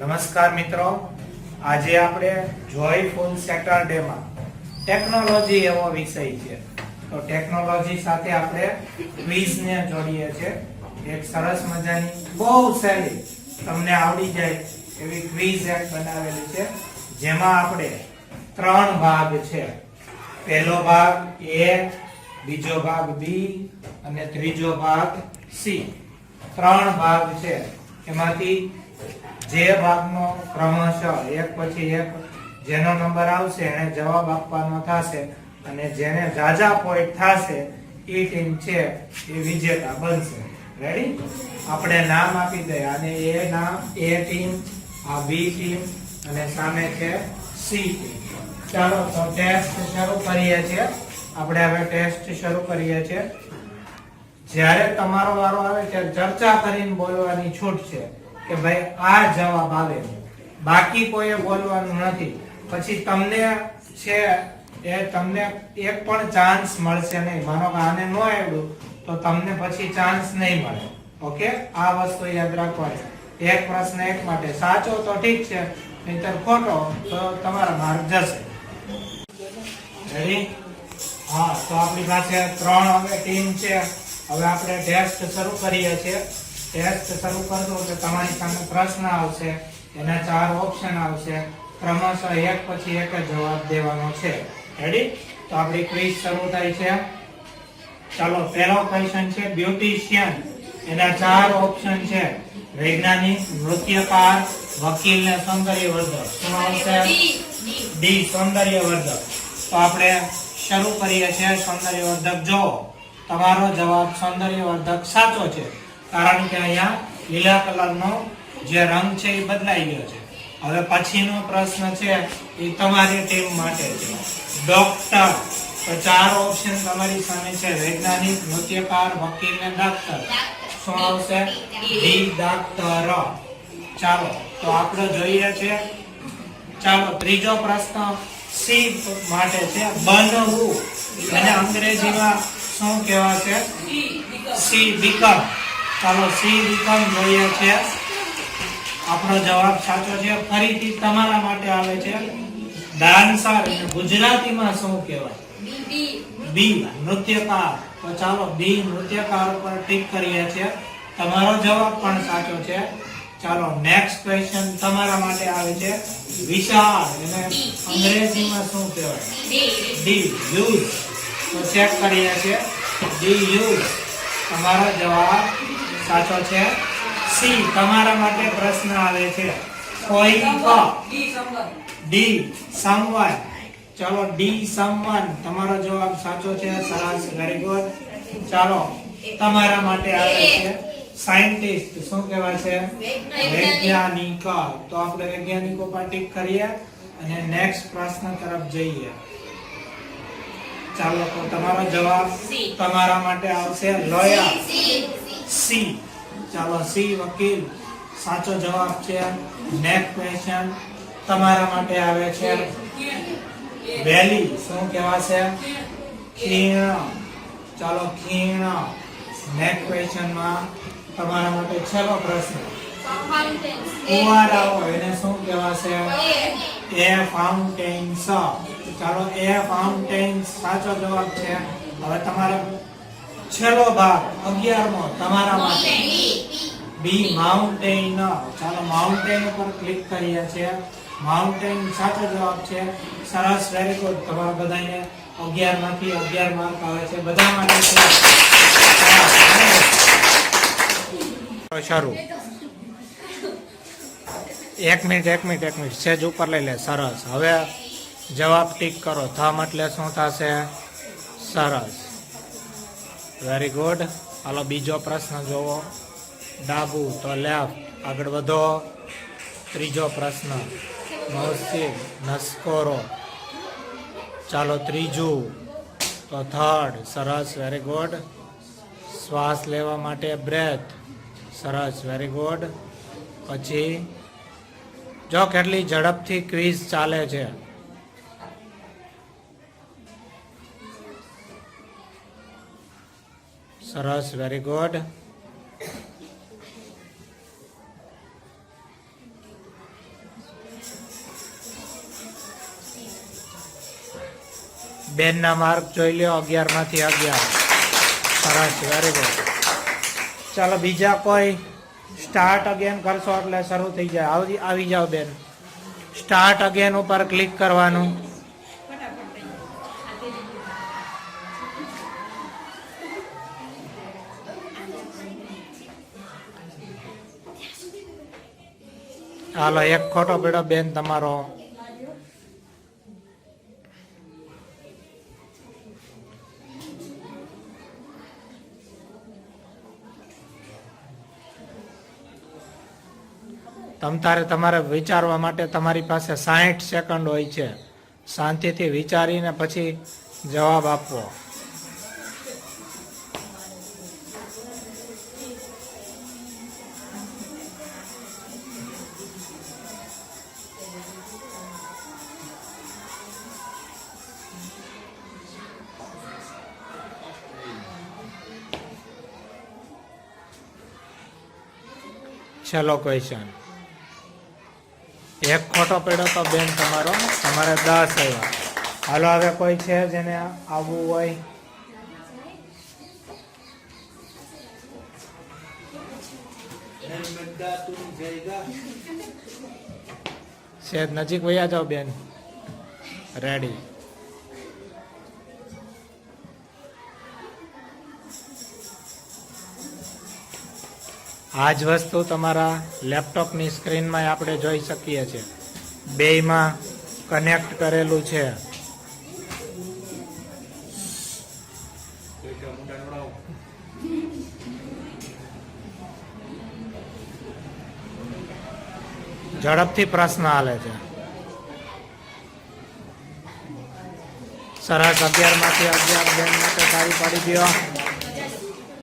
નમસ્કાર મિત્રો, આજે આપણે જોયફુલ સેટરડે માં ટેકનોલોજી એવો વિષય છે. તો ટેકનોલોજી સાથે આપણે ક્વિઝ ને જોડીએ છે. એક સરસ મજાની બહુ સહેલી તમને આવડી જાય એવી ક્વિઝ એક બનાવેલી છે, જેમાં આપણે 3 ભાગ છે. પહેલો ભાગ A, બીજો ભાગ B અને ત્રીજો ભાગ C. 3 ભાગ છે. એમાંથી જે ભાગનો ક્રમશઃ એક પછી એક જેનો નંબર આવશે એને જવાબ આપવાનો થશે, અને જેને જાજા પોઈન્ટ થશે એ ટીમ છે એ વિજેતા બનશે. રેડી? આપણે નામ આપી દઈએ. આને A નામ, A ટીમ, આ B ટીમ અને સામે છે C ટીમ. ચાલો તો ટેસ્ટ શરૂ કરીએ છીએ. આપણે હવે ટેસ્ટ શરૂ કરીએ છીએ. જ્યારે તમારો વારો આવે ત્યારે ચર્ચા કરીને બોલવાની છૂટ છે કે ભાઈ આ જવાબ આવે, બાકી કોઈએ બોલવાનું નથી. પછી તમને છે એ તમને એક પણ ચાન્સ મળશે નહીં. માનો કે આને ન આવડ્યું તો તમને પછી ચાન્સ નહીં મળે. ઓકે, આ વસ્તુ યાદ રાખવાની. એક પ્રશ્ન એક માટે સાચો તો ઠીક છે, નહીંતર ખોટો તો તમારા માર્ક જશે. રેડી? હા, તો આપણી પાસે 3 હવે ટીમ છે. હવે આપણે ટેસ્ટ શરૂ કરીએ છીએ. ટેસ્ટ શરૂ કરજો એટલે તમારી સામે પ્રશ્ન આવશે, એના 4 ઓપ્શન આવશે, ક્રમશઃ એક પછી એક જવાબ દેવાનો છે. રેડી? તો આપણી ક્વિઝ શરૂ થાય છે. ચાલો, પહેલો ક્વેશ્ચન છે બ્યુટિશિયન. એના 4 ઓપ્શન છે: વૈજ્ઞાનિક, નૃત્યકાર, વકીલ ને સૌંદર્યવર્ધક. શું આવશે? ડી, સૌંદર્યવર્ધક. તો આપણે શરૂ કરીએ છીએ સૌંદર્યવર્ધક. જો તમારો જવાબ સૌંદર્યવર્ધક સાચો છે, કારણ કે અહીંયા લીલા કલરનો જે રંગ છે એ બદલાઈ ગયો છે. હવે પછીનો પ્રશ્ન છે એ તમારી ટીમ માટે છે. ડોક્ટર. તો 4 ઓપ્શન તમારી સામે છે: વૈજ્ઞાનિક, નૃત્યકાર, વકીલ ને ડાક્ટર. શું આવશે? D, doctor. ચાલો, તો આપણે જોઈએ છે. ચાલો, ત્રીજો પ્રશ્ન સી માટે છે: બનવું. અને અંગ્રેજીમાં શું કહેવાશે? C, become. ચાલો, સી બીકમ જોઈએ છે. આપણો જવાબ સાચો છે. ફરીથી તમારા માટે આવે છે ડાન્સર. ગુજરાતીમાં શું કહેવાય? બી, નૃત્યકાર. તો ચાલો, બી, નૃત્યકાર ઉપર ટીક કરીએ છીએ. તમારો જવાબ પણ સાચો છે. ચાલો, નેક્સ્ટ ક્વેશ્ચન તમારા માટે આવે છે વિશાળ. એને અંગ્રેજીમાં શું કહેવાય? D, use. તો ચેક કરીએ છીએ. D, use. તમારો જવાબ સાચો છે. સી, તમારા માટે પ્રશ્ન આવે છે કોઈ. D, someone. ચાલો, ડી, સમવન. તમારો જવાબ સાચો છે. સરસ, વેરી ગુડ. ચાલો, તમારા માટે આવે છે સાયન્ટિસ્ટ. શું કહેવાય છે? વૈજ્ઞાનિક. તો આપણે વૈજ્ઞાનિકો પર ટીક કરીએ અને નેક્સ્ટ પ્રશ્ન તરફ જઈએ. ચાલો, તો તમારો જવાબ તમારા માટે આવશે લોયર. સી. ચાલો, સી, વકીલ. સાચો જવાબ છે. નેક્સ્ટ ક્વેશ્ચન તમારા માટે આવે છે વેલી. શું કહેવાશે? ખીણ. ચાલો, ખીણ. નેક્સ્ટ ક્વેશ્ચન માં તમારા માટે છેલ્લો પ્રશ્ન: ફુવારાઓ. એને શું કહેવાશે? એ ફાઉન્ટેન્સ. ચાલો, એ ફાઉન્ટેન્સ સાચો જવાબ છે. હવે તમારો છેલ્લો ભાગ 11મો તમારા માટે બી, માઉન્ટેન. ચાલો, માઉન્ટેન ઉપર ક્લિક કરીએ છીએ. માઉન્ટેન સાચો જવાબ છે. સરસ, વેરી ગુડ. તમારા બધાને 11 માંથી 11 માર્ક આવે છે. બધા માટે શરૂ. એક મિનિટ સેજ ઉપર લઈ લે. સરસ. હવે જવાબ ટીક કરો. થમ એટલે શું થશે? સરસ, વેરી ગુડ. હાલો, બીજો પ્રશ્ન જોવો. ડાબુ તો લેફ્ટ. આગળ વધો. ત્રીજો પ્રશ્ન નોસિલ, નસકોરો. ચાલો, ત્રીજું તો થર્ડ. સરસ, વેરી ગુડ. શ્વાસ લેવા માટે બ્રેથ. સરસ, વેરી ગુડ. પછી જો કેટલી ઝડપથી ક્વિઝ ચાલે છે. સરસ, વેરી ગુડ. બેનના માર્ક જોઈ લ્યો, 11 માંથી 11. સરસ, વેરી ગુડ. ચાલો બીજા કોઈ સ્ટાર્ટ અગેન કરશો એટલે શરૂ થઈ જાય. આવી જાઓ બેન. સ્ટાર્ટ અગેન ઉપર ક્લિક કરવાનું. હાલો, એક ખોટો પીડો બેન તમારો. તમારે વિચારવા માટે તમારી પાસે 60 સેકન્ડ હોય છે. શાંતિથી વિચારીને પછી જવાબ આપવો. છેલ્લો ક્વેશ્ચન. એક ખોટો પડ્યો તો બેન તમારો. તમારે 10 આવ્યા. હાલો, હવે કોઈ છે જેને આવવું હોય? સેજ નજીક વયા જાઓ બેન. રેડી. આ જ વસ્તુ તમારા લેપટોપની સ્ક્રીનમાં આપણે જોઈ શકીએ છીએ. બેયમાં કનેક્ટ કરેલું છે. ઝડપથી પ્રશ્ન હાલે છે. સરસ, 11 માંથી 11 બેન માટે તાળી પાડી દો.